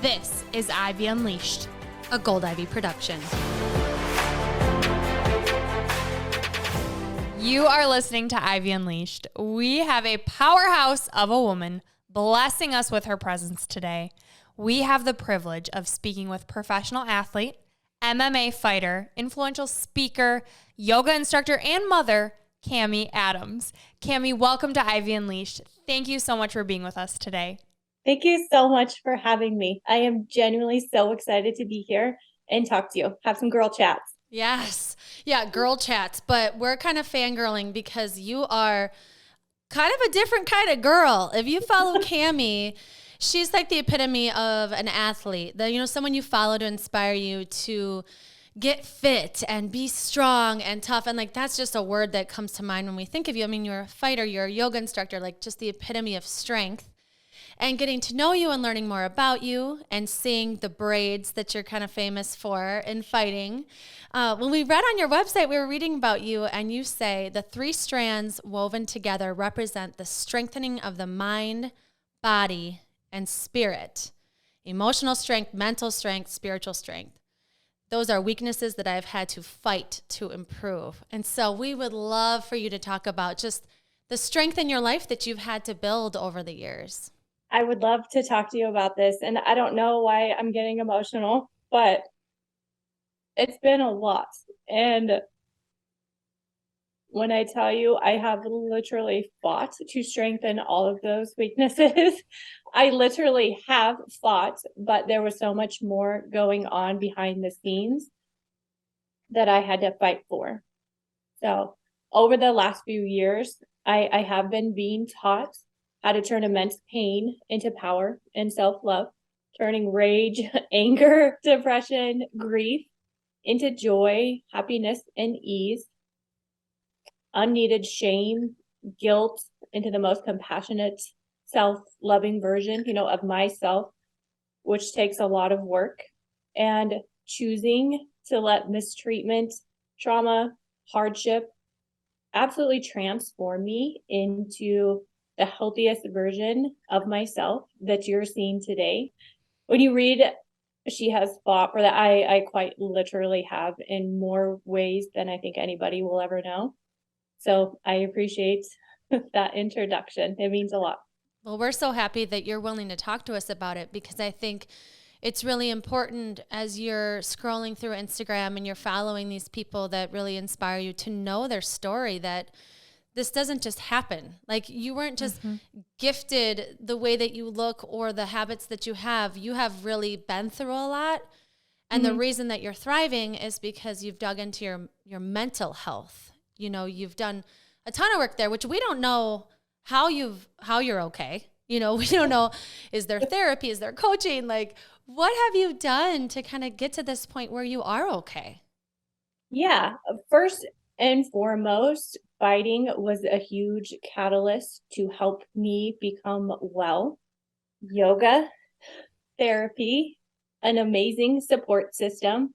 This is Ivy Unleashed, a Gold Ivy production. You are listening to Ivy Unleashed. We have a powerhouse of a woman blessing us with her presence today. We have the privilege of speaking with professional athlete, MMA fighter, influential speaker, yoga instructor, and mother, Camee Adams. Camee, welcome to Ivy Unleashed. Thank you so much for being with us today. Thank you so much for having me. I am genuinely so excited to be here and talk to you. Have some girl chats. Yes. Yeah, girl chats. But we're kind of fangirling because you are kind of a different kind of girl. If you follow Camee, she's like the epitome of an athlete. Someone you follow to inspire you to get fit and be strong and tough. And that's just a word that comes to mind when we think of you. I mean, you're a fighter, you're a yoga instructor, just the epitome of strength. And getting to know you and learning more about you and seeing the braids that you're kind of famous for in fighting. When we read on your website, we were reading about you, and you say the three strands woven together represent the strengthening of the mind, body, and spirit. Emotional strength, mental strength, spiritual strength. Those are weaknesses that I've had to fight to improve. And so we would love for you to talk about just the strength in your life that you've had to build over the years. I would love to talk to you about this. And I don't know why I'm getting emotional, but it's been a lot. And when I tell you I have literally fought to strengthen all of those weaknesses, I literally have fought, but there was so much more going on behind the scenes that I had to fight for. So over the last few years, I have been being taught how to turn immense pain into power and self-love, turning rage, anger, depression, grief into joy, happiness, and ease, unneeded shame, guilt into the most compassionate, self-loving version, of myself, which takes a lot of work, and choosing to let mistreatment, trauma, hardship absolutely transform me into the healthiest version of myself that you're seeing today. When you read, she has fought for that, I quite literally have in more ways than I think anybody will ever know. So I appreciate that introduction. It means a lot. Well, we're so happy that you're willing to talk to us about it, because I think it's really important as you're scrolling through Instagram and you're following these people that really inspire you to know their story, that this doesn't just happen. You weren't just gifted the way that you look or the habits that you have. You have really been through a lot. And the reason that you're thriving is because you've dug into your mental health. You've done a ton of work there, which we don't know how you're okay. We don't know, is there therapy? Is there coaching? What have you done to kind of get to this point where you are okay? Yeah. First and foremost, fighting was a huge catalyst to help me become well. Yoga, therapy, an amazing support system.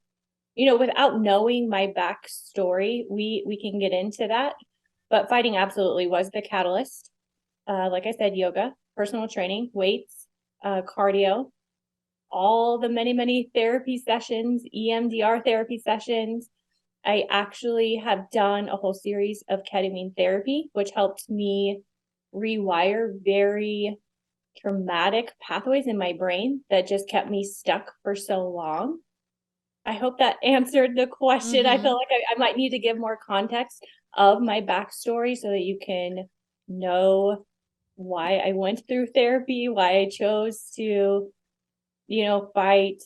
Without knowing my backstory, we can get into that. But fighting absolutely was the catalyst. Like I said, yoga, personal training, weights, cardio, all the many, many therapy sessions, EMDR therapy sessions. I actually have done a whole series of ketamine therapy, which helped me rewire very traumatic pathways in my brain that just kept me stuck for so long. I hope that answered the question. I feel like I might need to give more context of my backstory so that you can know why I went through therapy, why I chose to, fight,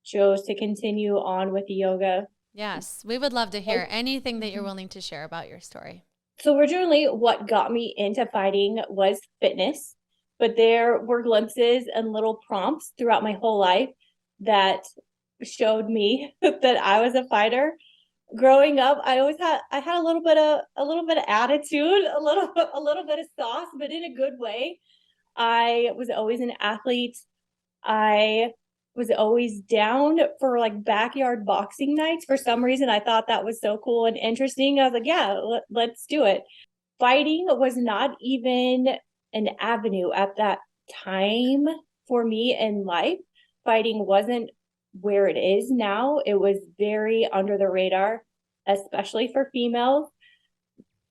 chose to continue on with yoga. Yes, we would love to hear anything that you're willing to share about your story. So originally what got me into fighting was fitness, but there were glimpses and little prompts throughout my whole life that showed me that I was a fighter. Growing up, I had a little bit of attitude, a little bit of sauce, but in a good way. I was always an athlete. I was always down for backyard boxing nights. For some reason, I thought that was so cool and interesting. I was like, yeah, let's do it. Fighting was not even an avenue at that time for me in life. fighting wasn't where it is now. It was very under the radar, especially for females.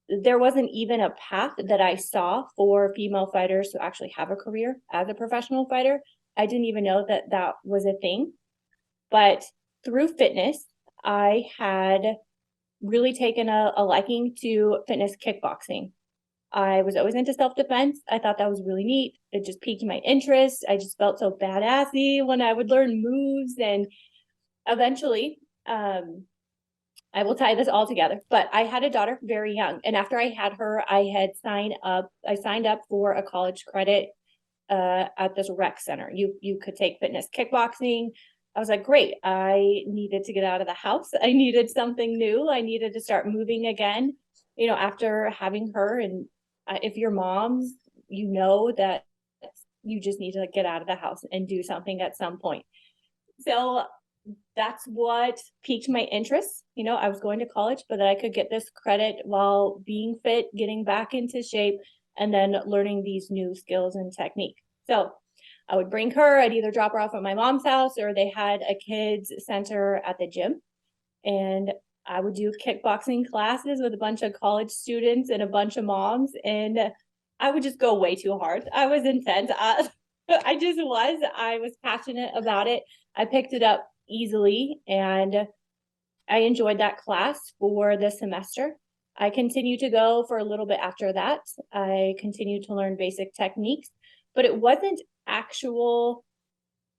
There wasn't even a path that I saw for female fighters to actually have a career as a professional fighter. I didn't even know that that was a thing. But through fitness, I had really taken a liking to fitness kickboxing. I was always into self-defense. I thought that was really neat. It just piqued my interest. I just felt so badassy when I would learn moves. And eventually, I will tie this all together, but I had a daughter very young. And after I had her, I signed up for a college credit at this rec center. You could take fitness kickboxing. I was like, great. I needed to get out of the house. I needed something new. I needed to start moving again, after having her. And if you're moms, that you just need to get out of the house and do something at some point. So that's what piqued my interest. I was going to college, but that I could get this credit while being fit, getting back into shape, and then learning these new skills and technique. So I would bring her, I'd either drop her off at my mom's house, or they had a kids center at the gym. And I would do kickboxing classes with a bunch of college students and a bunch of moms. And I would just go way too hard. I was intense. I was passionate about it. I picked it up easily, and I enjoyed that class for the semester. I continued to go for a little bit after that. I continued to learn basic techniques, but it wasn't actual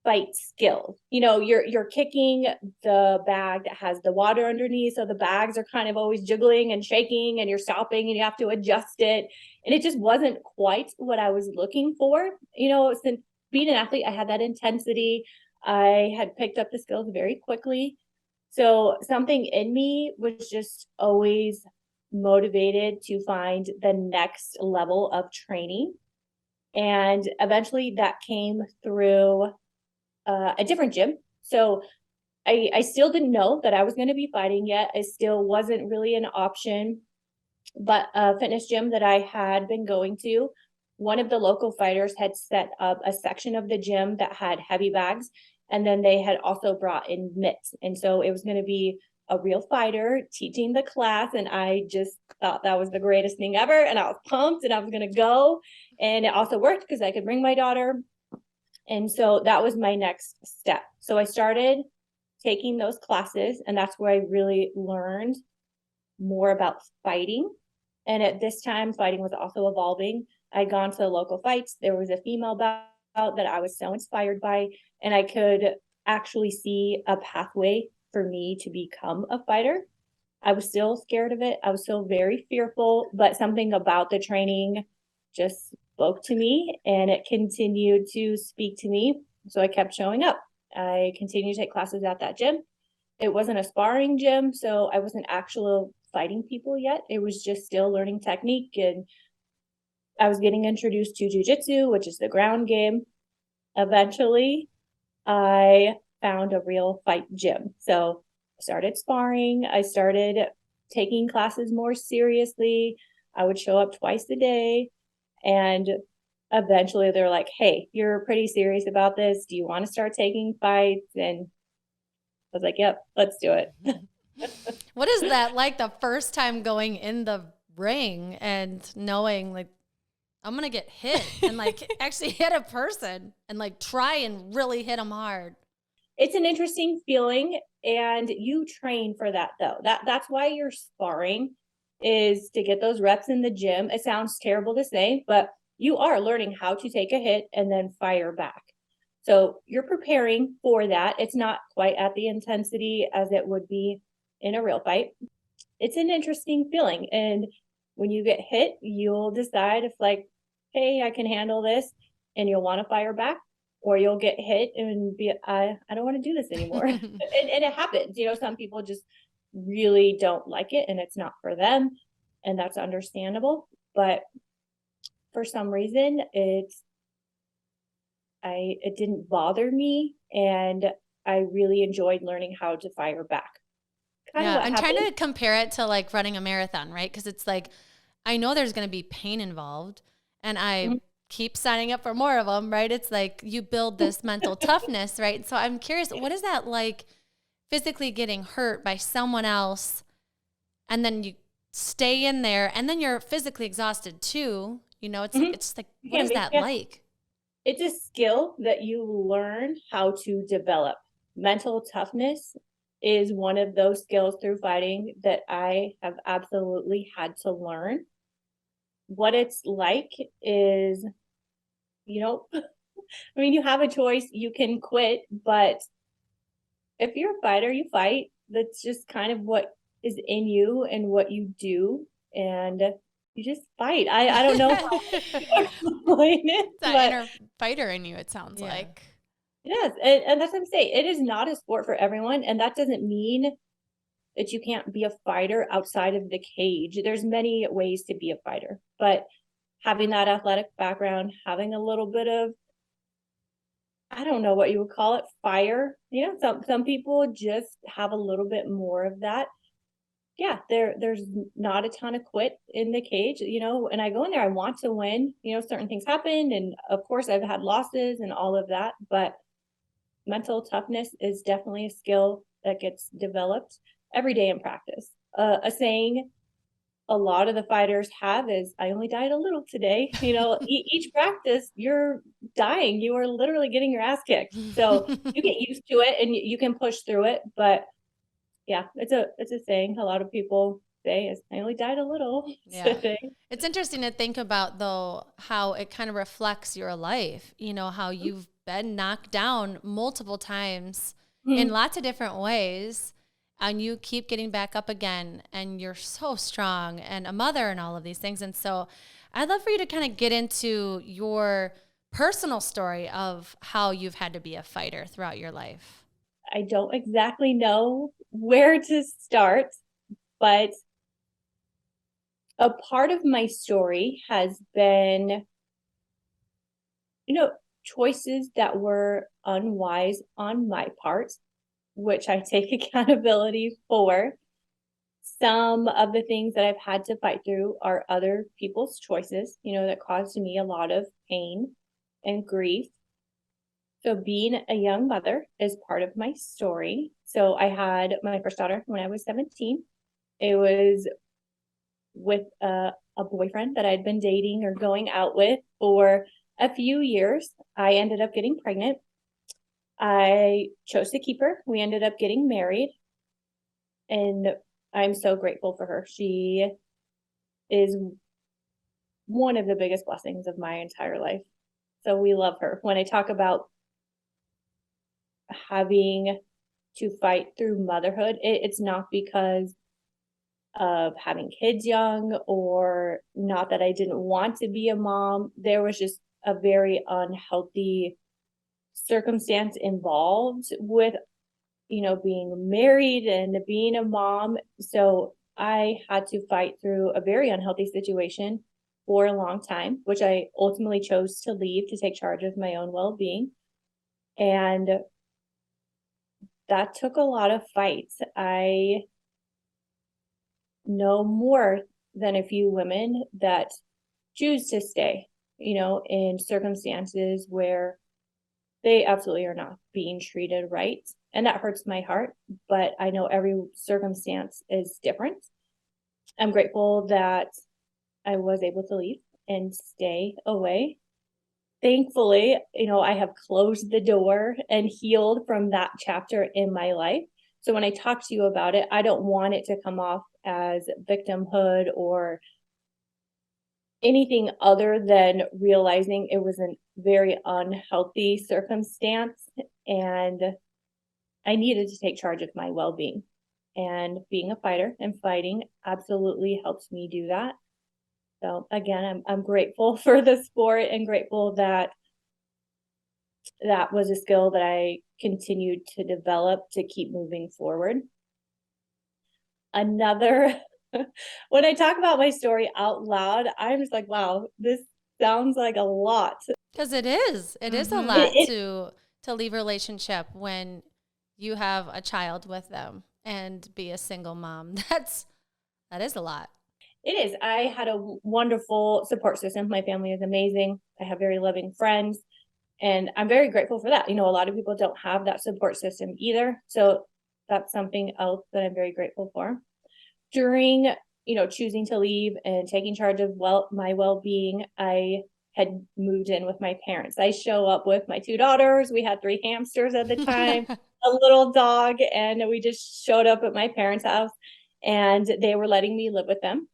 fight skills. You're kicking the bag that has the water underneath, so the bags are kind of always jiggling and shaking, and you're stopping and you have to adjust it. And it just wasn't quite what I was looking for. Since being an athlete, I had that intensity. I had picked up the skills very quickly. So something in me was just always motivated to find the next level of training. And eventually that came through a different gym. So I still didn't know that I was going to be fighting yet. It still wasn't really an option. But a fitness gym that I had been going to, one of the local fighters had set up a section of the gym that had heavy bags. And then they had also brought in mitts. And so it was going to be a real fighter teaching the class. And I just thought that was the greatest thing ever. And I was pumped and I was going to go. And it also worked because I could bring my daughter. And so that was my next step. So I started taking those classes, and that's where I really learned more about fighting. And at this time, fighting was also evolving. I'd gone to local fights. There was a female bout that I was so inspired by, and I could actually see a pathway for me to become a fighter. I was still scared of it. I was still very fearful, but something about the training just spoke to me, and it continued to speak to me. So I kept showing up. I continued to take classes at that gym. It wasn't a sparring gym, so I wasn't actually fighting people yet. It was just still learning technique, and I was getting introduced to jujitsu, which is the ground game. Eventually, I found a real fight gym. So I started sparring. I started taking classes more seriously. I would show up twice a day. And eventually they're like, hey, you're pretty serious about this. Do you want to start taking fights? And I was like, yep, let's do it. What is that like, the first time going in the ring and knowing like, I'm going to get hit and like actually hit a person and like try and really hit them hard? It's an interesting feeling, and you train for that though. That's why you're sparring, is to get those reps in the gym. It sounds terrible to say, but you are learning how to take a hit and then fire back. So you're preparing for that. It's not quite at the intensity as it would be in a real fight. It's an interesting feeling. And when you get hit, you'll decide if like, hey, I can handle this, and you'll want to fire back, or you'll get hit and be, I don't want to do this anymore. and it happens. Some people just really don't like it and it's not for them, and that's understandable. But for some reason it didn't bother me, and I really enjoyed learning how to fire back. I'm trying to compare it to like running a marathon, right? Because it's like, I know there's going to be pain involved, and I keep signing up for more of them, right? It's like you build this mental toughness, right? So I'm curious, what is that like physically getting hurt by someone else and then you stay in there and then you're physically exhausted too? You know, it's like, what is that like? It's a skill that you learn how to develop. Mental toughness is one of those skills through fighting that I have absolutely had to learn. What it's like is, I mean, you have a choice, you can quit, but if you're a fighter, you fight. That's just kind of what is in you and what you do. And you just fight. I don't know how to explain it. That inner fighter in you, it sounds like. Yes. And that's what I'm saying. It is not a sport for everyone. And that doesn't mean that you can't be a fighter outside of the cage. There's many ways to be a fighter, but having that athletic background, having a little bit of, I don't know what you would call it, fire. Some people just have a little bit more of that. Yeah, there's not a ton of quit in the cage, and I go in there, I want to win, certain things happen. And of course I've had losses and all of that, but mental toughness is definitely a skill that gets developed every day in practice. A saying a lot of the fighters have is, I only died a little today. Each practice you're dying, you are literally getting your ass kicked. So you get used to it and you can push through it. But yeah, it's a saying a lot of people say is, I only died a little. Yeah. It's interesting to think about though, how it kind of reflects your life, how you've been knocked down multiple times in lots of different ways. And you keep getting back up again, and you're so strong and a mother and all of these things. And so I'd love for you to kind of get into your personal story of how you've had to be a fighter throughout your life. I don't exactly know where to start, but a part of my story has been, choices that were unwise on my part, which I take accountability for. Some of the things that I've had to fight through are other people's choices, that caused me a lot of pain and grief. So being a young mother is part of my story. So I had my first daughter when I was 17. It was with a boyfriend that I'd been dating or going out with for a few years. I ended up getting pregnant. I chose to keep her. We ended up getting married, and I'm so grateful for her. She is one of the biggest blessings of my entire life. So we love her. When I talk about having to fight through motherhood, it's not because of having kids young, or not that I didn't want to be a mom. There was just a very unhealthy circumstance involved with, being married and being a mom. So I had to fight through a very unhealthy situation for a long time, which I ultimately chose to leave to take charge of my own well-being. And that took a lot of fights. I know more than a few women that choose to stay, in circumstances where they absolutely are not being treated right. And that hurts my heart, but I know every circumstance is different. I'm grateful that I was able to leave and stay away. Thankfully, I have closed the door and healed from that chapter in my life. So when I talk to you about it, I don't want it to come off as victimhood or anything other than realizing it was a very unhealthy circumstance, and I needed to take charge of my well-being. And being a fighter and fighting absolutely helps me do that. So again, I'm grateful for the sport and grateful that that was a skill that I continued to develop to keep moving forward. When I talk about my story out loud, I'm just like, wow, this sounds like a lot. Because it is a lot to leave a relationship when you have a child with them and be a single mom. That is a lot. It is. I had a wonderful support system. My family is amazing. I have very loving friends, and I'm very grateful for that. A lot of people don't have that support system either. So that's something else that I'm very grateful for. During, choosing to leave and taking charge of my well-being, I had moved in with my parents. I show up with my two daughters. We had 3 hamsters at the time, a little dog, and we just showed up at my parents' house, and they were letting me live with them.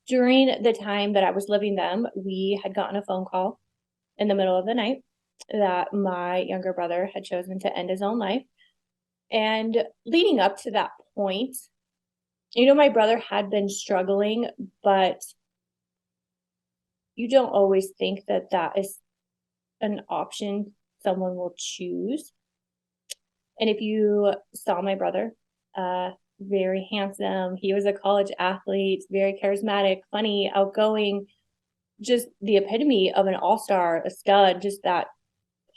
During the time that I was living them, we had gotten a phone call in the middle of the night that my younger brother had chosen to end his own life. And leading up to that point, my brother had been struggling, but you don't always think that that is an option someone will choose. And if you saw my brother, very handsome, he was a college athlete, very charismatic, funny, outgoing, just the epitome of an all-star, a stud, just that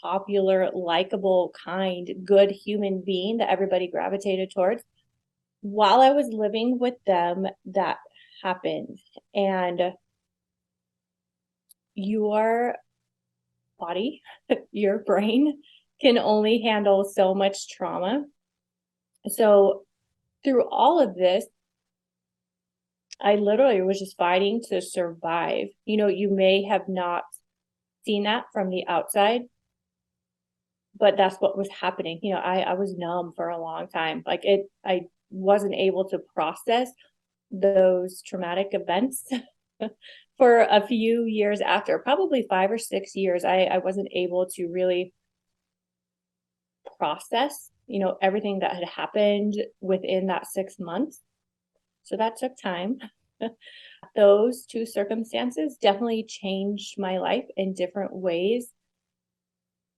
popular, likable, kind, good human being that everybody gravitated towards. While I was living with them, that happened. And your body, your brain can only handle so much trauma. So through all of this, I literally was just fighting to survive. You may have not seen that from the outside, but that's what was happening. I was numb for a long time. I wasn't able to process those traumatic events for a few years after, probably 5 or 6 years. I wasn't able to really process, everything that had happened within that 6 months. So that took time. Those 2 circumstances definitely changed my life in different ways.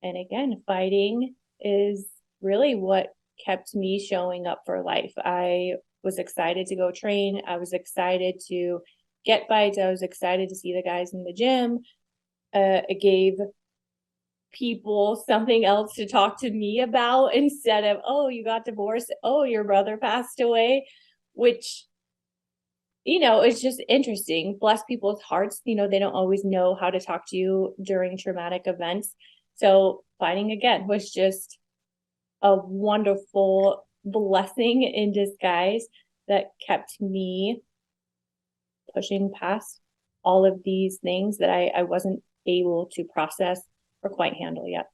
And again, fighting is really what kept me showing up for life. I was excited to go train. I was excited to get fights. I was excited to see the guys in the gym. It gave people something else to talk to me about instead of, oh, you got divorced. Oh, your brother passed away, which, it's just interesting. Bless people's hearts. They don't always know how to talk to you during traumatic events. So fighting again was just a wonderful blessing in disguise that kept me pushing past all of these things that I wasn't able to process or quite handle yet.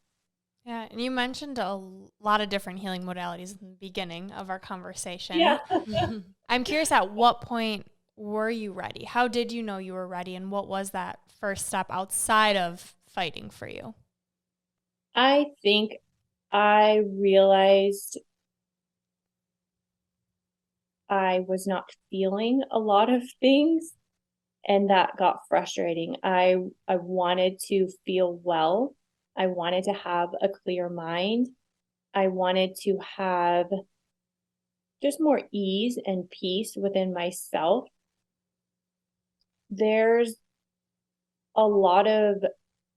Yeah, and you mentioned a lot of different healing modalities in the beginning of our conversation. Yeah. I'm curious, at what point were you ready? How did you know you were ready? And what was that first step outside of fighting for you? I think I realized I was not feeling a lot of things, and that got frustrating. I wanted to feel well. I wanted to have a clear mind. I wanted to have just more ease and peace within myself. There's a lot of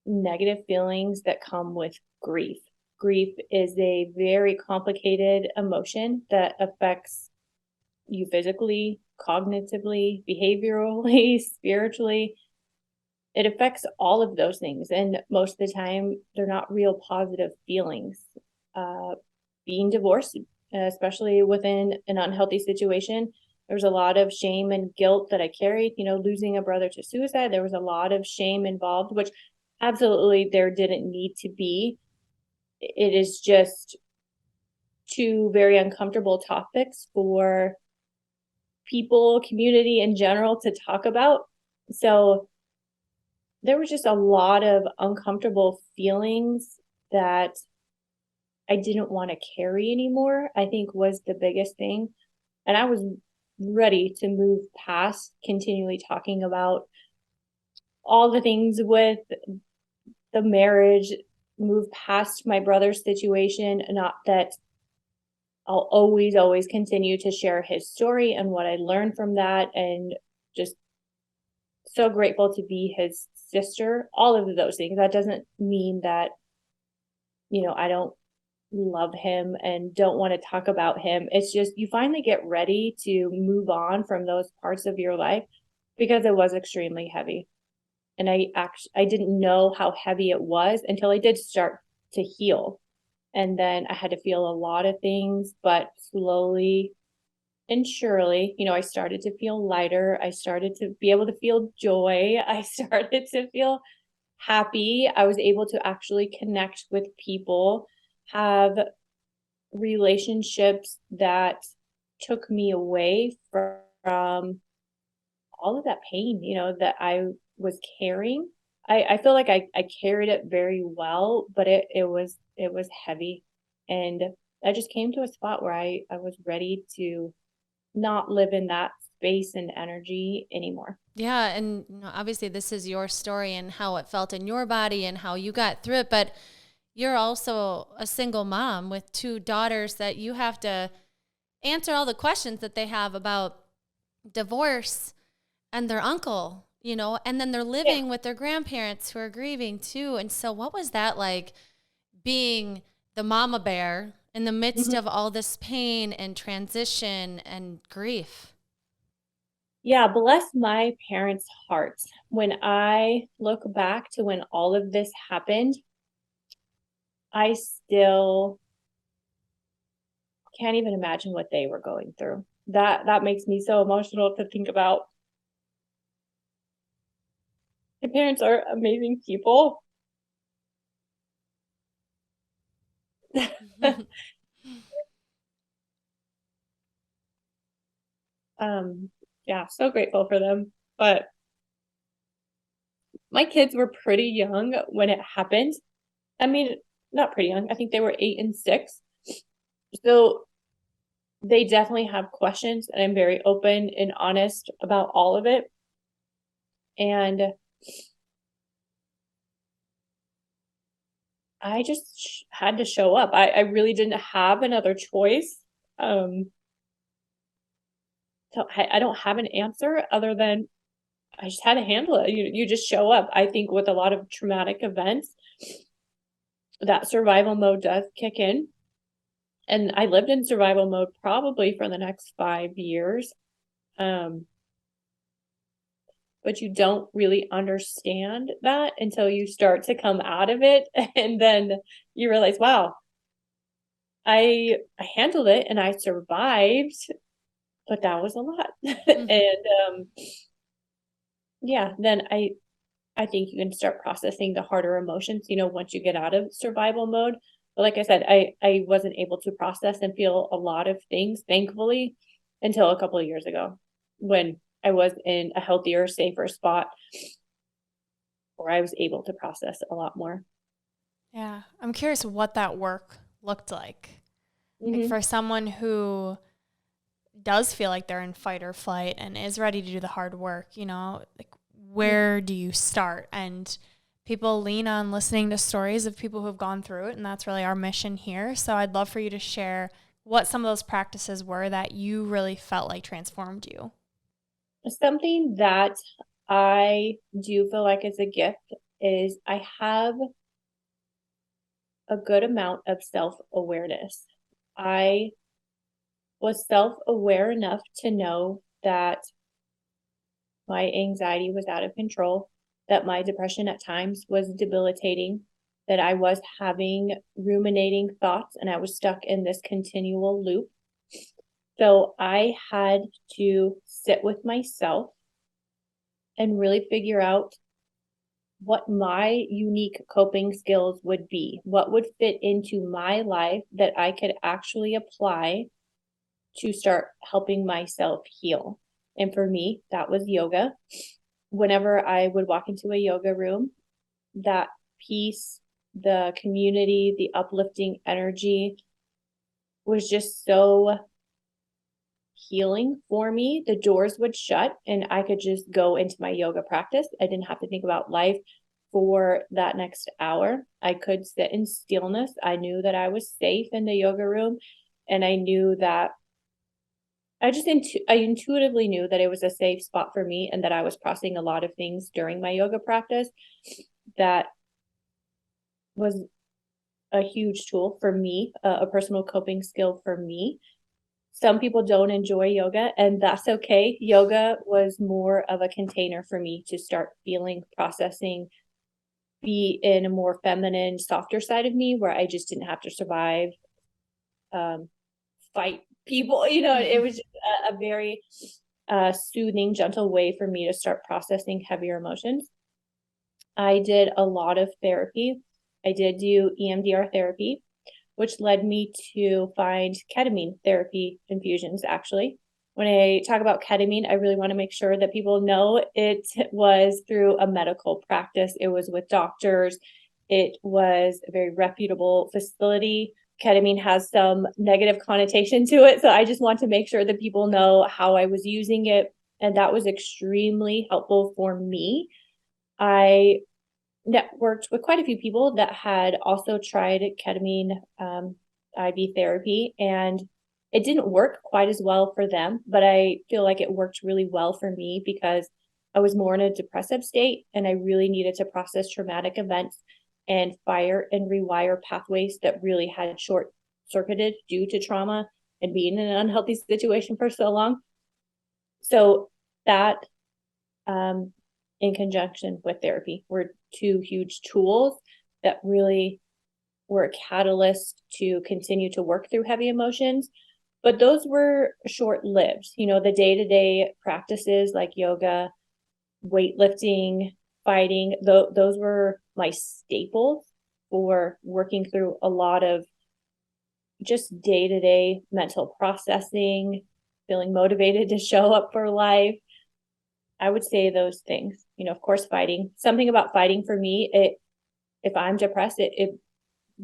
negative feelings that come with grief. Grief is a very complicated emotion that affects you physically, cognitively, behaviorally, spiritually. It affects all of those things. And most of the time, they're not real positive feelings. Being divorced, especially within an unhealthy situation, there was a lot of shame and guilt that I carried. Losing a brother to suicide, there was a lot of shame involved, which absolutely there didn't need to be. It is just 2 very uncomfortable topics for people, community in general to talk about. So there was just a lot of uncomfortable feelings that I didn't want to carry anymore, I think was the biggest thing. And I was ready to move past continually talking about all the things with the marriage, move past my brother's situation. Not that I'll always continue to share his story and what I learned from that, and just so grateful to be his sister, all of those things. That doesn't mean that, I don't love him and don't want to talk about him. It's just you finally get ready to move on from those parts of your life because it was extremely heavy. And I didn't know how heavy it was until I did start to heal. And then I had to feel a lot of things, but slowly and surely, I started to feel lighter. I started to be able to feel joy. I started to feel happy. I was able to actually connect with people, have relationships that took me away from all of that pain, that I was carrying. I feel like I carried it very well, but it was heavy. And I just came to a spot where I was ready to not live in that space and energy anymore. Yeah, and obviously this is your story and how it felt in your body and how you got through it, but you're also a single mom with two daughters that you have to answer all the questions that they have about divorce and their uncle, and then they're Yeah. living with their grandparents who are grieving too. And so what was that like, being the mama bear in the midst Mhm. of all this pain and transition and grief? Yeah, bless my parents' hearts. When I look back to when all of this happened, I still can't even imagine what they were going through. That makes me so emotional to think about. My parents are amazing people. Um, yeah, so grateful for them. But my kids were pretty young when it happened. I mean, not pretty young. I think they were 8 and 6. So they definitely have questions, and I'm very open and honest about all of it. And I just had to show up. I really didn't have another choice. Um, so I don't have an answer other than I just had to handle it. You just show up. I think with a lot of traumatic events, that survival mode does kick in. And I lived in survival mode probably for the next 5 years. Um, but you don't really understand that until you start to come out of it. And then you realize, wow, I handled it and I survived, but that was a lot. And yeah, then I think you can start processing the harder emotions, once you get out of survival mode. But like I said, I wasn't able to process and feel a lot of things, thankfully, until a couple of years ago when I was in a healthier, safer spot where I was able to process a lot more. Yeah. I'm curious what that work looked like. Like Hmm. for someone who does feel like they're in fight or flight and is ready to do the hard work, like where do you start? And people lean on listening to stories of people who have gone through it. And that's really our mission here. So I'd love for you to share what some of those practices were that you really felt like transformed you. Something that I do feel like is a gift is I have a good amount of self-awareness. I was self-aware enough to know that my anxiety was out of control, that my depression at times was debilitating, that I was having ruminating thoughts and I was stuck in this continual loop. So I had to sit with myself and really figure out what my unique coping skills would be, what would fit into my life that I could actually apply to start helping myself heal. And for me, that was yoga. Whenever I would walk into a yoga room, that peace, the community, the uplifting energy was just so healing for me. The doors would shut and I could just go into my yoga practice. I didn't have to think about life for that next hour. I could sit in stillness. I knew that I was safe in the yoga room, and I knew that I intuitively knew that it was a safe spot for me and that I was processing a lot of things during my yoga practice that was a huge tool for me, a personal coping skill for me. Some people don't enjoy yoga, and that's okay. Yoga was more of a container for me to start feeling, processing, be in a more feminine, softer side of me where I just didn't have to survive, fight people. It was just a very soothing, gentle way for me to start processing heavier emotions. I did a lot of therapy. I did do EMDR therapy, which led me to find ketamine therapy infusions, actually. When I talk about ketamine, I really want to make sure that people know it was through a medical practice. It was with doctors. It was a very reputable facility. Ketamine has some negative connotation to it. So I just want to make sure that people know how I was using it. And that was extremely helpful for me. I networked with quite a few people that had also tried ketamine IV therapy, and it didn't work quite as well for them, but I feel like it worked really well for me because I was more in a depressive state and I really needed to process traumatic events and fire and rewire pathways that really had short circuited due to trauma and being in an unhealthy situation for so long. So that in conjunction with therapy were two huge tools that really were a catalyst to continue to work through heavy emotions. But those were short-lived. The day-to-day practices like yoga, weightlifting, fighting, those were my staples for working through a lot of just day-to-day mental processing, feeling motivated to show up for life. I would say those things. Of course, fighting. Something about fighting for me, if I'm depressed, it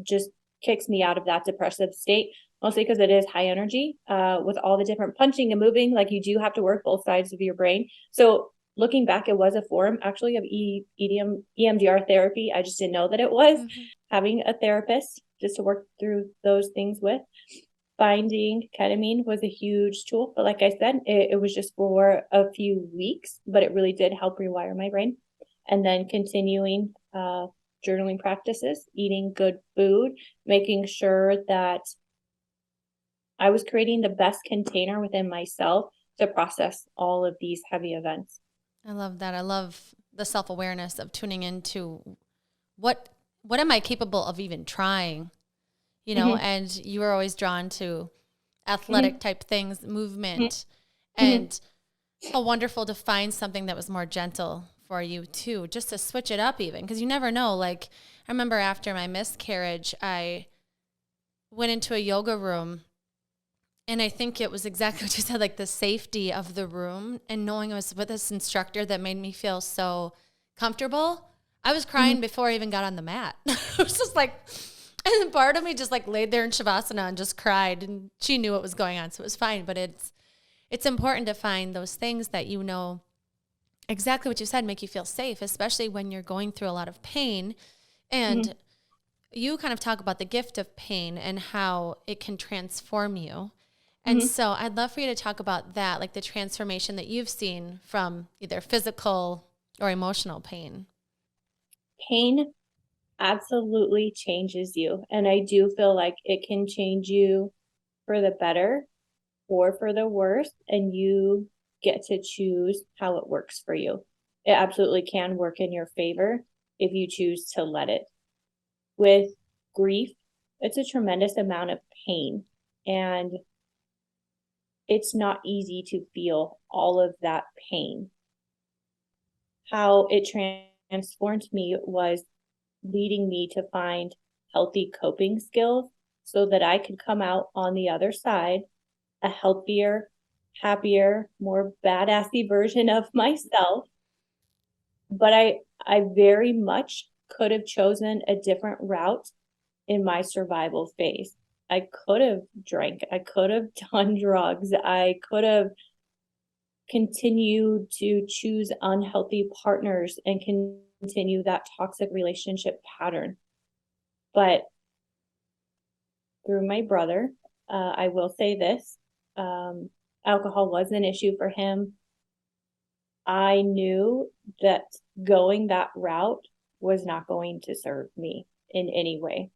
just kicks me out of that depressive state, mostly because it is high energy with all the different punching and moving. Like, you do have to work both sides of your brain. So looking back, it was a form actually of EMDR therapy. I just didn't know that it was. Having a therapist just to work through those things with. Finding ketamine was a huge tool, but like I said, it was just for a few weeks, but it really did help rewire my brain. And then continuing journaling practices, eating good food, making sure that I was creating the best container within myself to process all of these heavy events. I love that. I love the self-awareness of tuning into what am I capable of even trying? And you were always drawn to athletic type things, movement, and how wonderful to find something that was more gentle for you too, just to switch it up even, because you never know. Like, I remember after my miscarriage, I went into a yoga room, and I think it was exactly what you said, like the safety of the room and knowing I was with this instructor that made me feel so comfortable. I was crying before I even got on the mat. It was just like... And then part of me just like laid there in Shavasana and just cried, and she knew what was going on, so it was fine. But it's important to find those things that exactly what you said, make you feel safe, especially when you're going through a lot of pain. And you kind of talk about the gift of pain and how it can transform you. And so I'd love for you to talk about that, like the transformation that you've seen from either physical or emotional pain. Pain absolutely changes you. And I do feel like it can change you for the better or for the worse. And you get to choose how it works for you. It absolutely can work in your favor if you choose to let it. With grief, it's a tremendous amount of pain. And it's not easy to feel all of that pain. How it transformed me was leading me to find healthy coping skills so that I could come out on the other side a healthier, happier, more badassy version of myself. But I very much could have chosen a different route in my survival phase. I could have drank, I could have done drugs, I could have continued to choose unhealthy partners and continue that toxic relationship pattern. But through my brother, I will say this, alcohol was an issue for him. I knew that going that route was not going to serve me in any way.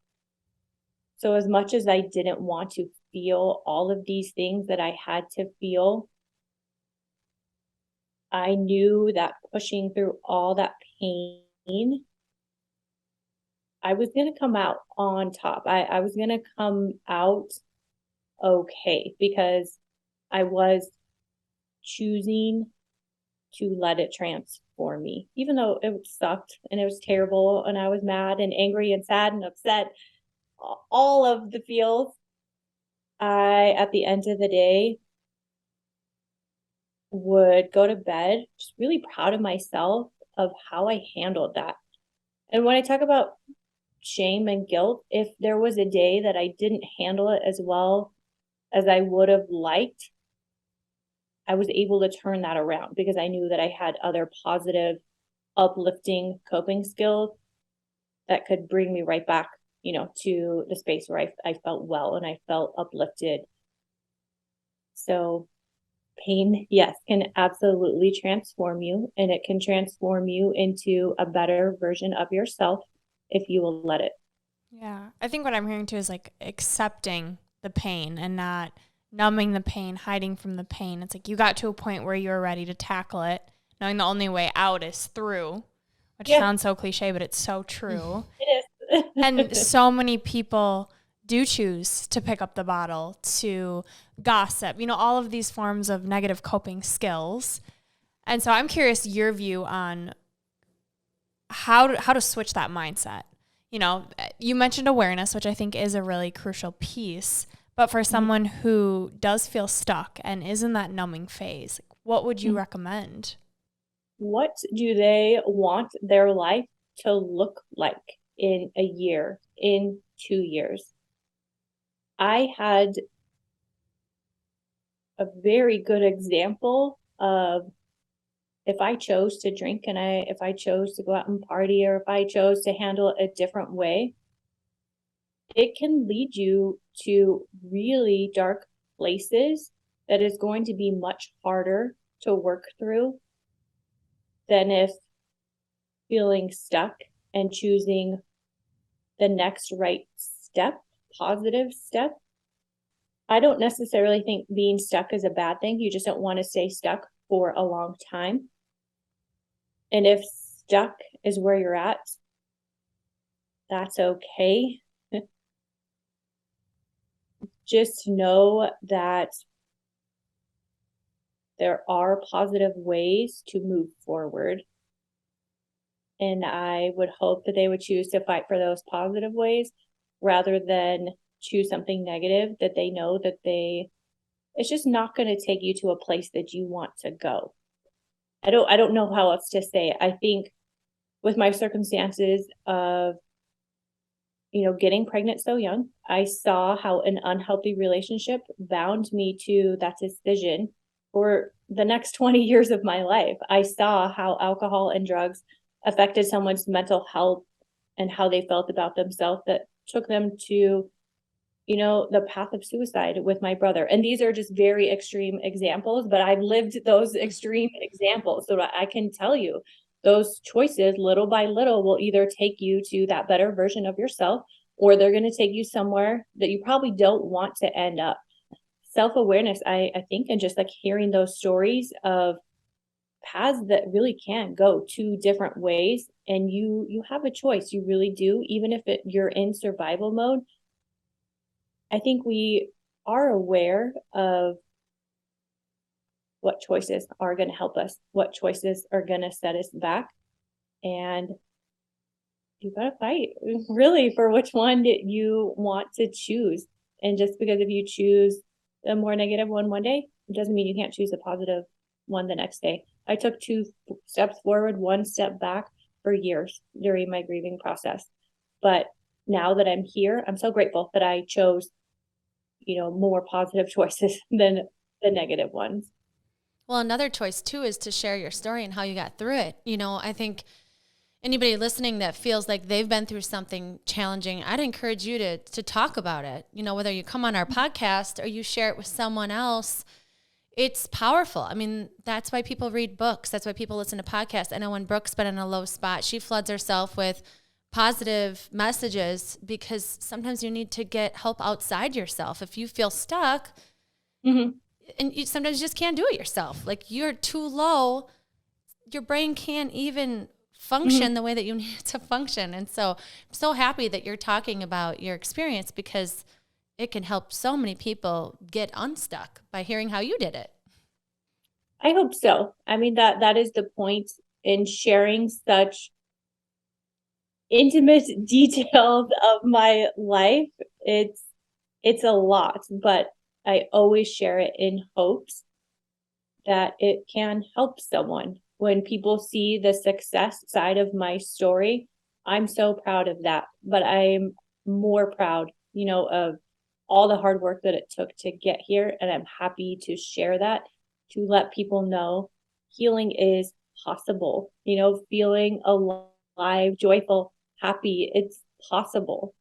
So as much as I didn't want to feel all of these things that I had to feel, I knew that pushing through all that pain, I was going to come out on top. I was going to come out okay because I was choosing to let it transform me, even though it sucked and it was terrible and I was mad and angry and sad and upset, all of the feels. At the end of the day, would go to bed just really proud of myself of how I handled that. And when I talk about shame and guilt, if there was a day that I didn't handle it as well as I would have liked, I was able to turn that around because I knew that I had other positive, uplifting coping skills that could bring me right back, to the space where I felt well and I felt uplifted. So pain, yes, can absolutely transform you, and it can transform you into a better version of yourself if you will let it. Yeah. I think what I'm hearing too is like accepting the pain and not numbing the pain, hiding from the pain. It's like you got to a point where you were ready to tackle it, knowing the only way out is through, which sounds so cliche, but it's so true. It is. And so many people do choose to pick up the bottle, to gossip, all of these forms of negative coping skills. And so I'm curious your view on how to switch that mindset. You mentioned awareness, which I think is a really crucial piece. But for someone who does feel stuck and is in that numbing phase, what would you recommend? What do they want their life to look like in a year, in 2 years? I had a very good example of if I chose to drink and if I chose to go out and party, or if I chose to handle it a different way, it can lead you to really dark places that is going to be much harder to work through than if feeling stuck and choosing the next right step, positive step. I don't necessarily think being stuck is a bad thing. You just don't want to stay stuck for a long time. And if stuck is where you're at, that's okay. Just know that there are positive ways to move forward. And I would hope that they would choose to fight for those positive ways rather than choose something negative that they know that it's just not going to take you to a place that you want to go. I don't know how else to say it. I think with my circumstances of, getting pregnant so young, I saw how an unhealthy relationship bound me to that decision for the next 20 years of my life. I saw how alcohol and drugs affected someone's mental health and how they felt about themselves that took them to, the path of suicide with my brother. And these are just very extreme examples, but I've lived those extreme examples. So I can tell you those choices little by little will either take you to that better version of yourself, or they're going to take you somewhere that you probably don't want to end up. Self-awareness, I think, and just like hearing those stories of paths that really can go two different ways, and you have a choice. You really do. Even if you're in survival mode, I think we are aware of what choices are going to help us, what choices are going to set us back. And you got to fight really for which one you want to choose. And just because if you choose the more negative one day, it doesn't mean you can't choose a positive one the next day. I took 2 steps forward, 1 step back for years during my grieving process. But now that I'm here, I'm so grateful that I chose, more positive choices than the negative ones. Well, another choice too is to share your story and how you got through it. I think anybody listening that feels like they've been through something challenging, I'd encourage you to talk about it. Whether you come on our podcast or you share it with someone else, it's powerful. I mean, that's why people read books. That's why people listen to podcasts. I know when Brooke's been in a low spot, she floods herself with positive messages, because sometimes you need to get help outside yourself. If you feel stuck, Mm-hmm. and sometimes you just can't do it yourself. Like, you're too low, your brain can't even function the way that you need it to function. And so I'm so happy that you're talking about your experience, because it can help so many people get unstuck by hearing how you did it. I hope so. I mean, that is the point in sharing such intimate details of my life. It's a lot, but I always share it in hopes that it can help someone. When people see the success side of my story, I'm so proud of that. But I'm more proud, of all the hard work that it took to get here. And I'm happy to share that, to let people know healing is possible, feeling alive, joyful, happy. It's possible.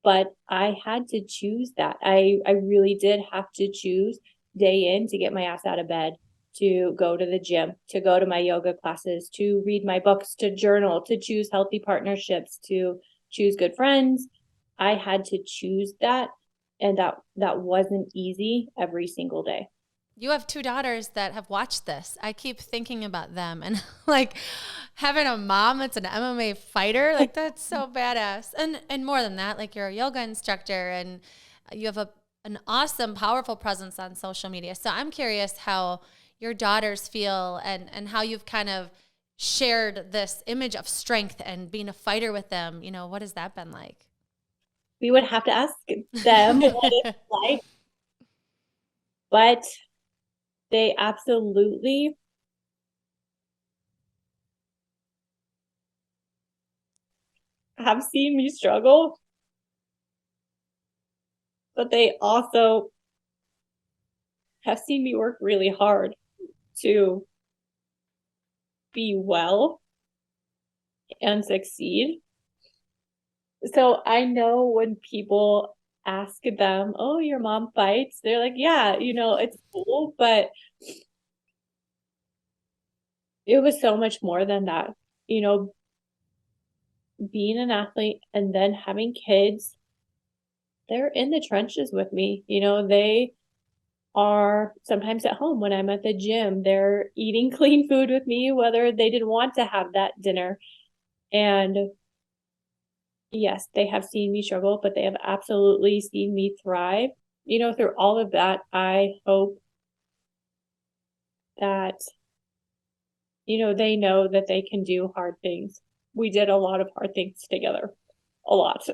But I had to choose that. I really did have to choose day in to get my ass out of bed, to go to the gym, to go to my yoga classes, to read my books, to journal, to choose healthy partnerships, to choose good friends. I had to choose that. And that wasn't easy every single day. You have 2 daughters that have watched this. I keep thinking about them, and like, having a mom that's an MMA fighter, like, that's so badass. And more than that, like, you're a yoga instructor, and you have an awesome, powerful presence on social media. So I'm curious how your daughters feel, and how you've kind of shared this image of strength and being a fighter with them. What has that been like? We would have to ask them what it's like. But they absolutely have seen me struggle, but they also have seen me work really hard to be well and succeed. So I know when people ask them, "Oh, your mom fights," they're like, "Yeah, it's cool," but it was so much more than that. Being an athlete and then having kids, they're in the trenches with me. They are sometimes at home when I'm at the gym. They're eating clean food with me, whether they didn't want to have that dinner. And yes, they have seen me struggle, but they have absolutely seen me thrive. Through all of that, I hope that, they know that they can do hard things. We did a lot of hard things together. A lot.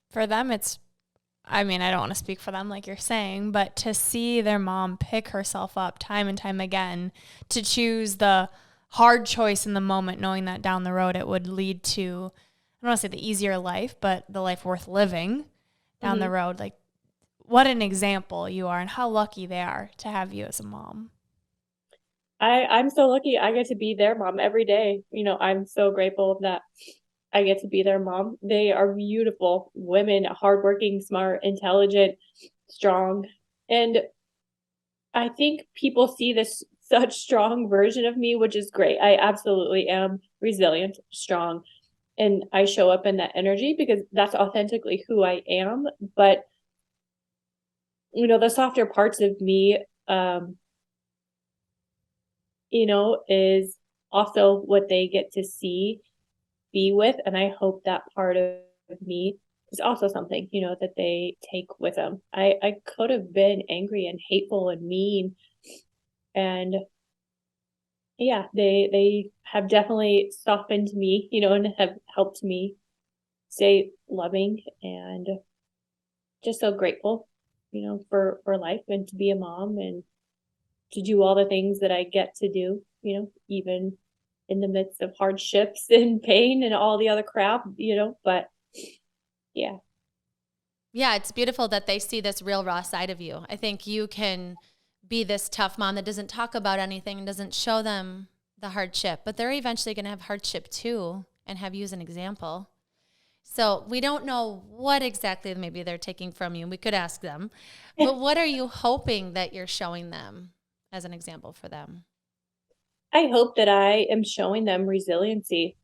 For them, I don't want to speak for them like you're saying, but to see their mom pick herself up time and time again, to choose the hard choice in the moment, knowing that down the road it would lead to, I don't want to say the easier life, but the life worth living down the road. Like, what an example you are, and how lucky they are to have you as a mom. I'm so lucky I get to be their mom every day. I'm so grateful that I get to be their mom. They are beautiful women, hardworking, smart, intelligent, strong. And I think people see this such strong version of me, which is great. I absolutely am resilient, strong, and I show up in that energy because that's authentically who I am. But, the softer parts of me, is also what they get to be with. And I hope that part of me is also something, that they take with them. I could have been angry and hateful and mean. And yeah, they have definitely softened me, and have helped me stay loving and just so grateful, for life and to be a mom and to do all the things that I get to do, even in the midst of hardships and pain and all the other crap, but yeah. Yeah, it's beautiful that they see this real raw side of you. I think you can be this tough mom that doesn't talk about anything and doesn't show them the hardship, but they're eventually going to have hardship too and have you as an example. So we don't know what exactly maybe they're taking from you. We could ask them, but what are you hoping that you're showing them as an example for them? I hope that I am showing them resiliency.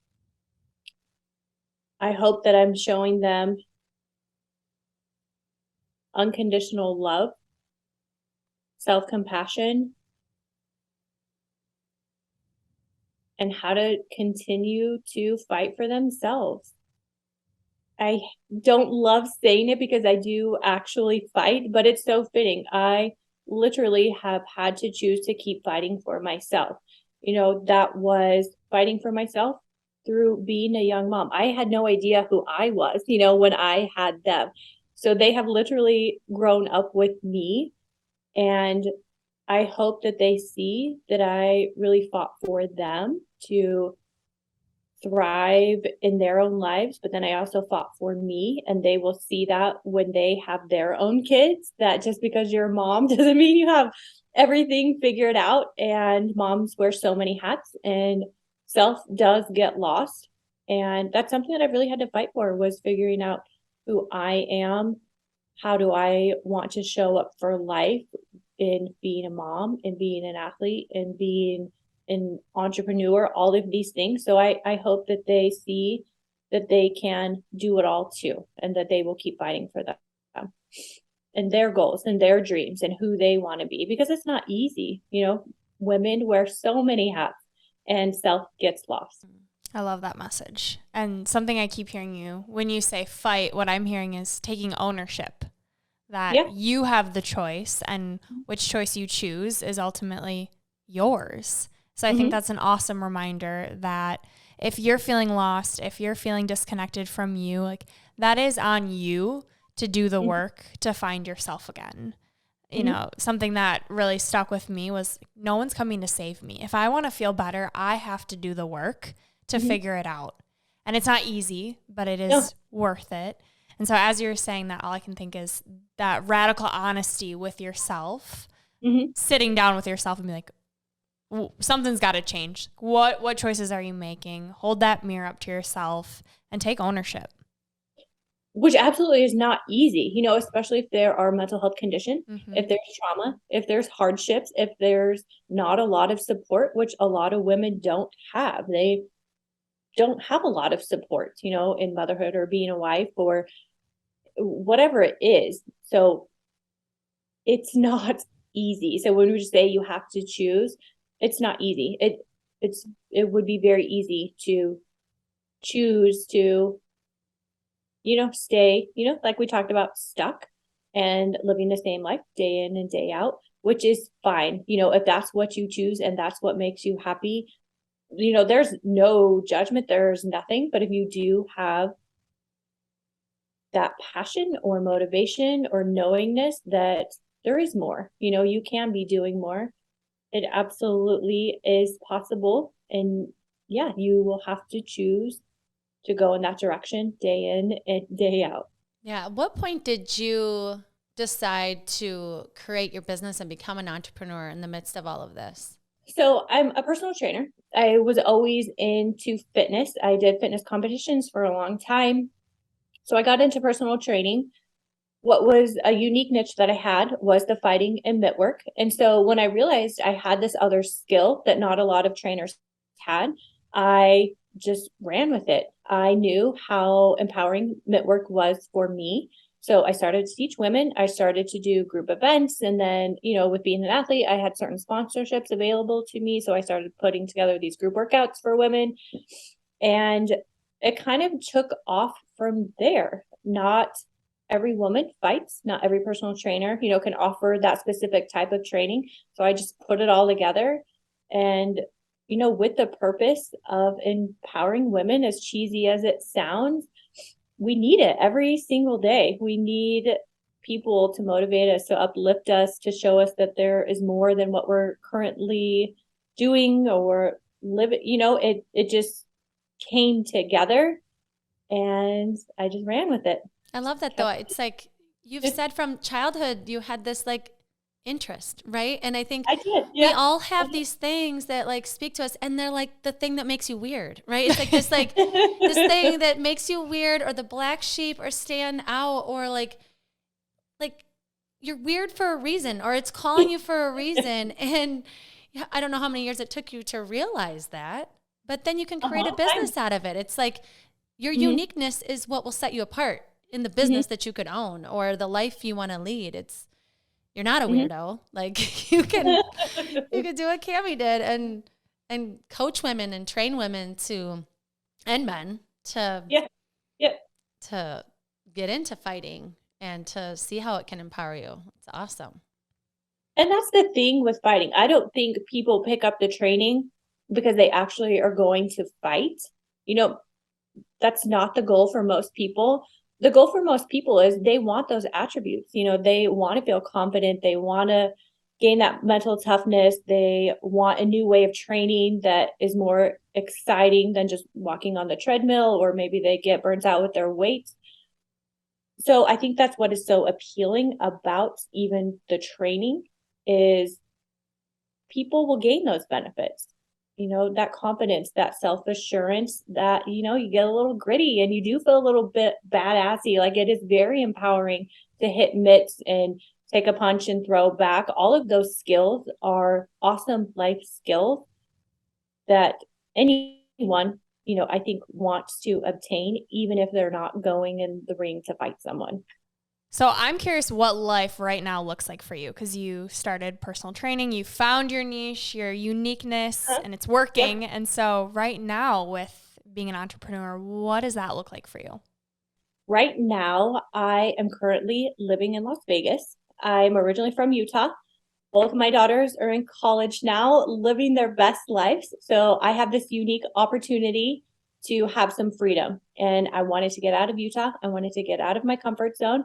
I hope that I'm showing them unconditional love, self-compassion, and how to continue to fight for themselves. I don't love saying it because I do actually fight, but it's so fitting. I literally have had to choose to keep fighting for myself. That was fighting for myself through being a young mom. I had no idea who I was, when I had them. So they have literally grown up with me, and I hope that they see that I really fought for them to thrive in their own lives, but then I also fought for me, and they will see that when they have their own kids, that just because you're a mom doesn't mean you have everything figured out. And moms wear so many hats, and self does get lost. And that's something that I really had to fight for, was figuring out who I am. How do I want to show up for life in being a mom, and being an athlete, and being an entrepreneur, all of these things. So I hope that they see that they can do it all too, and that they will keep fighting for them and their goals and their dreams and who they want to be, because it's not easy. Women wear so many hats, and self gets lost. I love that message. And something I keep hearing you, when you say fight, what I'm hearing is taking ownership, that you have the choice, and which choice you choose is ultimately yours. So I think that's an awesome reminder that if you're feeling lost, if you're feeling disconnected from you, like, that is on you to do the work to find yourself again. Something that really stuck with me was, no one's coming to save me. If I want to feel better, I have to do the work to figure it out. And it's not easy, but it is worth it. And so as you're saying that, all I can think is that radical honesty with yourself, sitting down with yourself and be like, something's got to change. What choices are you making? Hold that mirror up to yourself and take ownership. Which absolutely is not easy, especially if there are mental health conditions, if there's trauma, if there's hardships, if there's not a lot of support, which a lot of women don't have. They don't have a lot of support, in motherhood or being a wife or whatever it is. So it's not easy. So when we just say you have to choose, it's not easy. It would be very easy to choose to, stay, like we talked about, stuck and living the same life day in and day out, which is fine. If that's what you choose and that's what makes you happy, there's no judgment, there's nothing. But if you do have that passion or motivation or knowingness that there is more, you can be doing more, it absolutely is possible. And you will have to choose to go in that direction day in and day out. Yeah. At what point did you decide to create your business and become an entrepreneur in the midst of all of this? So I'm a personal trainer. I was always into fitness. I did fitness competitions for a long time. So I got into personal training. What was a unique niche that I had was the fighting and mitt work. And so when I realized I had this other skill that not a lot of trainers had, I just ran with it. I knew how empowering mitt work was for me. So I started to teach women. I started to do group events. And then, with being an athlete, I had certain sponsorships available to me. So I started putting together these group workouts for women. And it kind of took off from there. Not every woman fights. Not every personal trainer, can offer that specific type of training. So I just put it all together. And with the purpose of empowering women, as cheesy as it sounds, we need it every single day. We need people to motivate us, to uplift us, to show us that there is more than what we're currently doing or living. It just came together, and I just ran with it. I love that though. It's like you've said from childhood, you had this interest, right? And I think I did. We all have these things that speak to us, and they're like the thing that makes you weird, right? It's like this this thing that makes you weird, or the black sheep, or stand out, or like you're weird for a reason, or it's calling you for a reason. And I don't know how many years it took you to realize that, but then you can create a business out of it. It's like your uniqueness is what will set you apart in the business that you could own or the life you want to lead. You're not a weirdo. Like you can do what Camee did and coach women and train women and men to get into fighting and to see how it can empower you. It's awesome. And that's the thing with fighting. I don't think people pick up the training because they actually are going to fight. That's not the goal for most people. The goal for most people is they want those attributes. They want to feel confident. They want to gain that mental toughness. They want a new way of training that is more exciting than just walking on the treadmill, or maybe they get burnt out with their weight. So I think that's what is so appealing about even the training is people will gain those benefits. That confidence, that self-assurance, that, you get a little gritty and you do feel a little bit badassy. Like it is very empowering to hit mitts and take a punch and throw back. All of those skills are awesome life skills that anyone, I think wants to obtain, even if they're not going in the ring to fight someone. So I'm curious what life right now looks like for you, because you started personal training, you found your niche, your uniqueness, and it's working. And so right now with being an entrepreneur, what does that look like for you? Right now, I am currently living in Las Vegas. I'm originally from Utah. Both of my daughters are in college now, living their best lives. So I have this unique opportunity to have some freedom. And I wanted to get out of Utah. I wanted to get out of my comfort zone.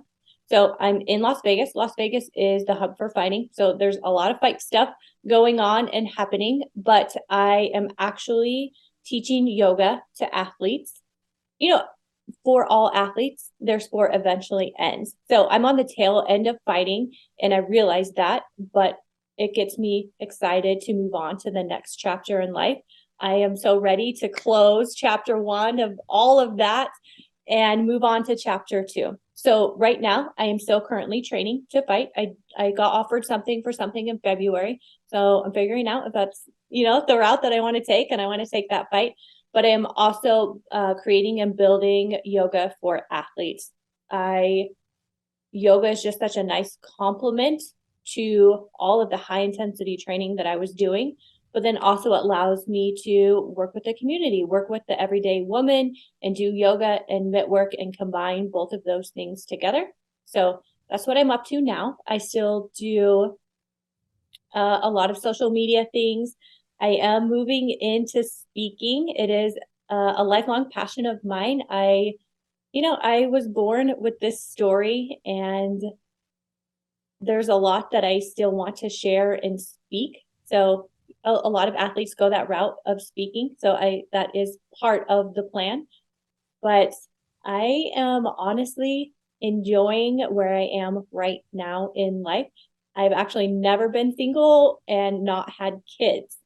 So I'm in Las Vegas. Las Vegas is the hub for fighting. So there's a lot of fight stuff going on and happening, but I am actually teaching yoga to athletes. For all athletes, their sport eventually ends. So I'm on the tail end of fighting and I realize that, but it gets me excited to move on to the next chapter in life. I am so ready to close chapter 1 of all of that and move on to chapter 2. So right now I am still currently training to fight. I got offered something in February. So I'm figuring out if that's, the route that I want to take, and I want to take that fight. But I am also creating and building yoga for athletes. Yoga is just such a nice complement to all of the high intensity training that I was doing, but then also allows me to work with the community, work with the everyday woman, and do yoga and mitt work and combine both of those things together. So that's what I'm up to now. I still do a lot of social media things. I am moving into speaking. It is a lifelong passion of mine. I was born with this story, and there's a lot that I still want to share and speak. So a lot of athletes go that route of speaking. So that is part of the plan. But I am honestly enjoying where I am right now in life. I've actually never been single and not had kids.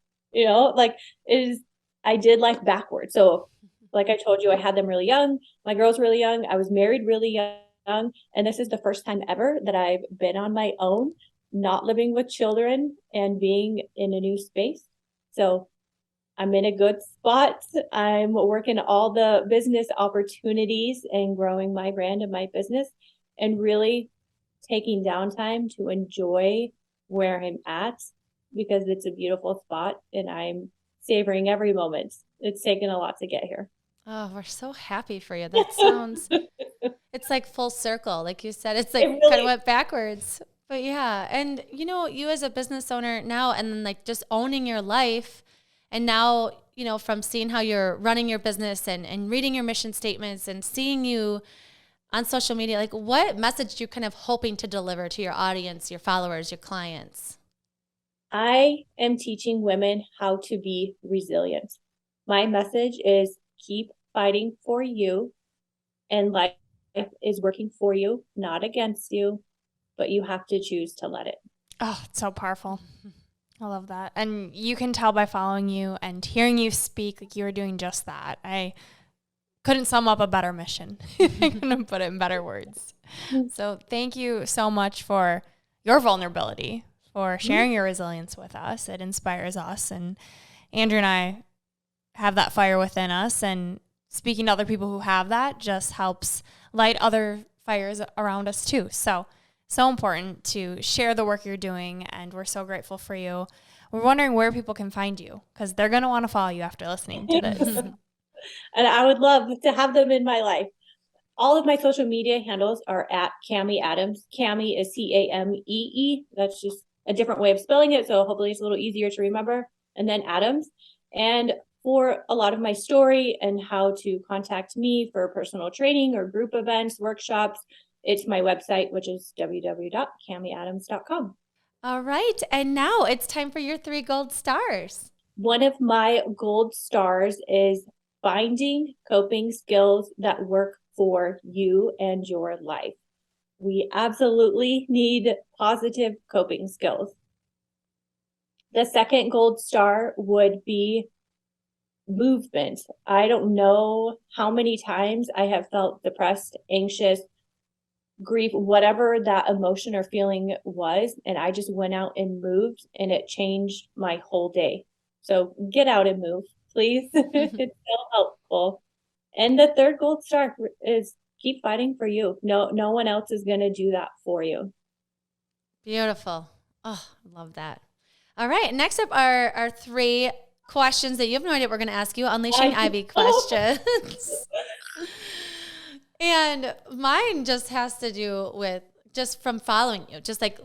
I did life backwards. So like I told you, I had them really young. My girl's really young. I was married really young. And this is the first time ever that I've been on my own, not living with children and being in a new space. So I'm in a good spot. I'm working all the business opportunities and growing my brand and my business, and really taking downtime to enjoy where I'm at, because it's a beautiful spot and I'm savoring every moment. It's taken a lot to get here. Oh, we're so happy for you. That sounds, it's like full circle. Like you said, it's like it really kind of went backwards. But yeah. And you as a business owner now, and then like just owning your life, and now, from seeing how you're running your business and reading your mission statements and seeing you on social media, like what message are you kind of hoping to deliver to your audience, your followers, your clients? I am teaching women how to be resilient. My message is keep fighting for you, and life is working for you, not against you, but you have to choose to let it. Oh, it's so powerful. I love that. And you can tell by following you and hearing you speak, like you are doing just that. I couldn't sum up a better mission. I'm going to put it in better words. So thank you so much for your vulnerability, for sharing your resilience with us. It inspires us. And Andrew and I have that fire within us. And speaking to other people who have that just helps light other fires around us too. So important to share the work you're doing, and we're so grateful for you. We're wondering where people can find you, because they're going to want to follow you after listening to this. And I would love to have them in my life. All of my social media handles are at Camee Adams. Camee is Camee. That's just a different way of spelling it, so hopefully it's a little easier to remember. And then Adams. And for a lot of my story and how to contact me for personal training or group events, workshops, it's my website, which is www.cameeadams.com. All right. And now it's time for your 3 gold stars. One of my gold stars is finding coping skills that work for you and your life. We absolutely need positive coping skills. The second gold star would be movement. I don't know how many times I have felt depressed, anxious, grief, whatever that emotion or feeling was, and I just went out and moved, and it changed my whole day. So get out and move, please. It's so helpful. And the third gold star is keep fighting for you. No one else is going to do that for you. Beautiful. Oh, I love that. All right. Next up are our 3 questions that you have no idea what we're going to ask you. Unleashing Ivy questions. And mine just has to do with just from following you, just like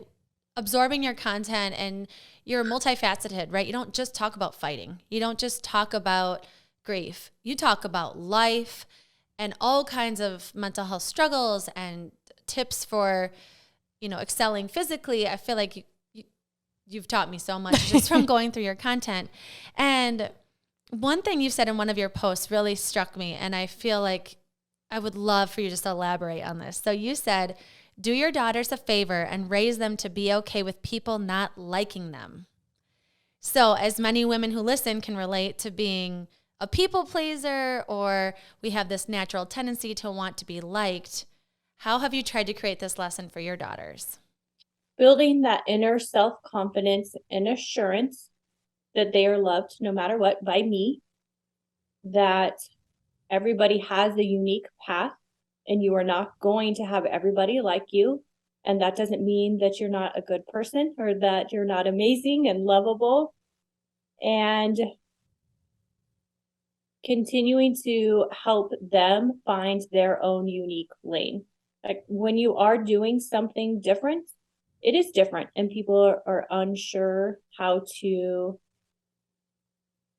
absorbing your content, and you're multifaceted, right? You don't just talk about fighting. You don't just talk about grief. You talk about life and all kinds of mental health struggles and tips for, excelling physically. I feel like you've taught me so much just from going through your content. And one thing you said in one of your posts really struck me, and I feel like I would love for you just to elaborate on this. So you said, do your daughters a favor and raise them to be okay with people not liking them. So as many women who listen can relate to being a people pleaser, or we have this natural tendency to want to be liked. How have you tried to create this lesson for your daughters? Building that inner self-confidence and assurance that they are loved no matter what by me, that everybody has a unique path and you are not going to have everybody like you. And that doesn't mean that you're not a good person or that you're not amazing and lovable. And continuing to help them find their own unique lane. Like when you are doing something different, it is different, and people are unsure how to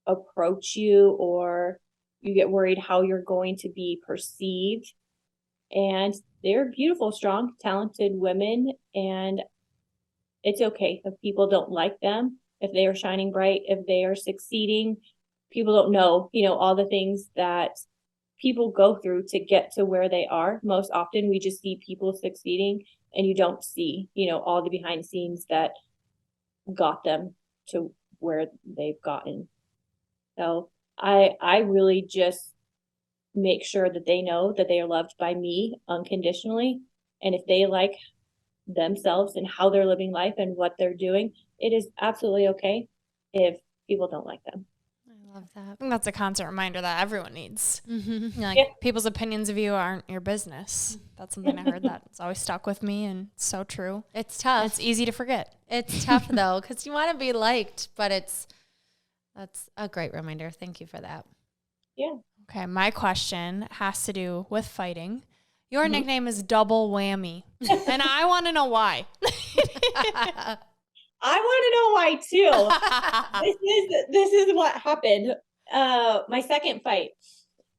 approach you, or you get worried how you're going to be perceived. And they're beautiful, strong, talented women, and it's okay if people don't like them, if they are shining bright, if they are succeeding. People don't know, all the things that people go through to get to where they are. Most often we just see people succeeding, and you don't see, all the behind the scenes that got them to where they've gotten. So I really just make sure that they know that they are loved by me unconditionally. And if they like themselves and how they're living life and what they're doing, it is absolutely okay if people don't like them. I love that. I think that's a constant reminder that everyone needs. Mm-hmm. People's opinions of you aren't your business. That's something I heard that's always stuck with me, and so true. It's tough. It's easy to forget. It's tough though, because you want to be liked, but that's a great reminder. Thank you for that. Yeah. Okay, my question has to do with fighting. Your nickname is Double Whammy, and I want to know why. I want to know why too. This is what happened. My second fight,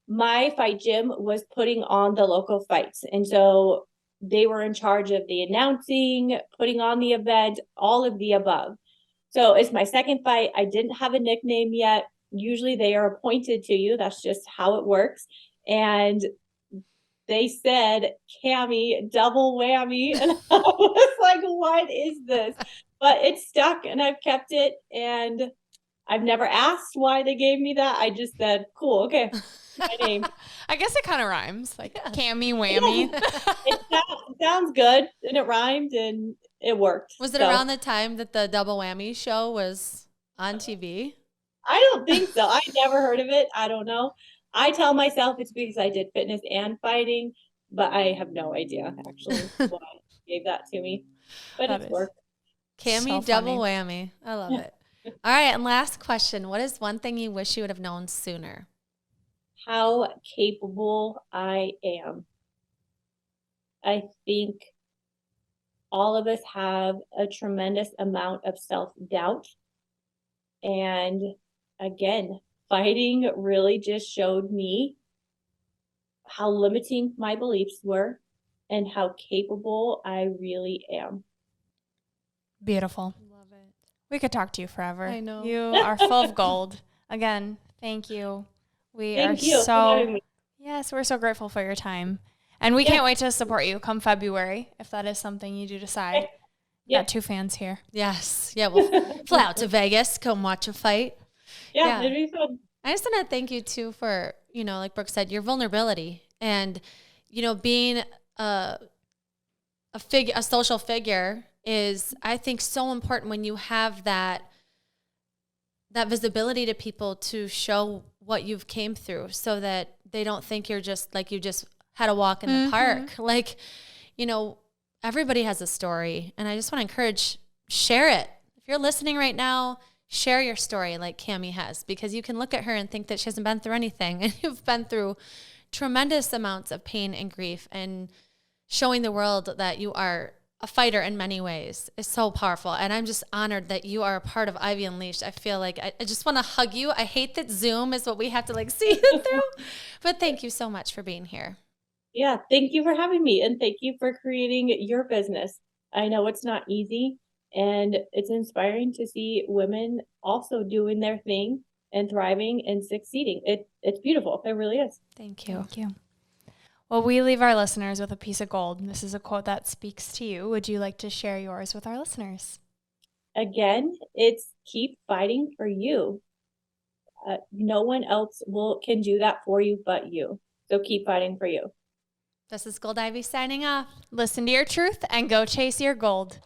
my fight gym was putting on the local fights, and so they were in charge of the announcing, putting on the event, all of the above. So it's my second fight. I didn't have a nickname yet. Usually they are appointed to you. That's just how it works. And they said, Camee, double whammy. And I was like, what is this? But it stuck, and I've kept it. And I've never asked why they gave me that. I just said, cool, okay, my name. I guess it kind of rhymes, like Camee Whammy. It sounds good, and it rhymed, and it worked. Was it around the time that the Double Whammy show was on TV? I don't think so. I never heard of it. I don't know. I tell myself it's because I did fitness and fighting, but I have no idea actually why he gave that to me. But That it's is worked. Camee so double funny. whammy. I love it. All right. And last question. What is one thing you wish you would have known sooner? How capable I am. I think all of us have a tremendous amount of self-doubt. And again, fighting really just showed me how limiting my beliefs were and how capable I really am. Beautiful. Love it. We could talk to you forever. I know. You are full of gold. Again, thank you. We Thank are you for having me. yes, we're so grateful for your time. And we can't wait to support you come February, if that is something you do decide. Yeah. Got 2 fans here. Yes. Yeah. We'll fly out to Vegas, come watch a fight. Yeah, it'd be fun. I just want to thank you too for, like Brooke said, your vulnerability and, being a social figure is, I think, so important when you have that visibility to people to show what you've came through so that they don't think you're just like you just had a walk in the park. Like, everybody has a story, and I just want to encourage, share it. If you're listening right now, share your story like Camee has, because you can look at her and think that she hasn't been through anything, and you've been through tremendous amounts of pain and grief, and showing the world that you are a fighter in many ways is so powerful. And I'm just honored that you are a part of Ivy Unleashed. I feel like I just want to hug you. I hate that Zoom is what we have to see you through, but thank you so much for being here. Yeah, thank you for having me, and thank you for creating your business. I know it's not easy, and it's inspiring to see women also doing their thing and thriving and succeeding. It's beautiful. It really is. Thank you. Thank you. Well, we leave our listeners with a piece of gold. This is a quote that speaks to you. Would you like to share yours with our listeners? Again, it's keep fighting for you. No one else can do that for you but you. So keep fighting for you. This is Gold Ivy signing off. Listen to your truth and go chase your gold.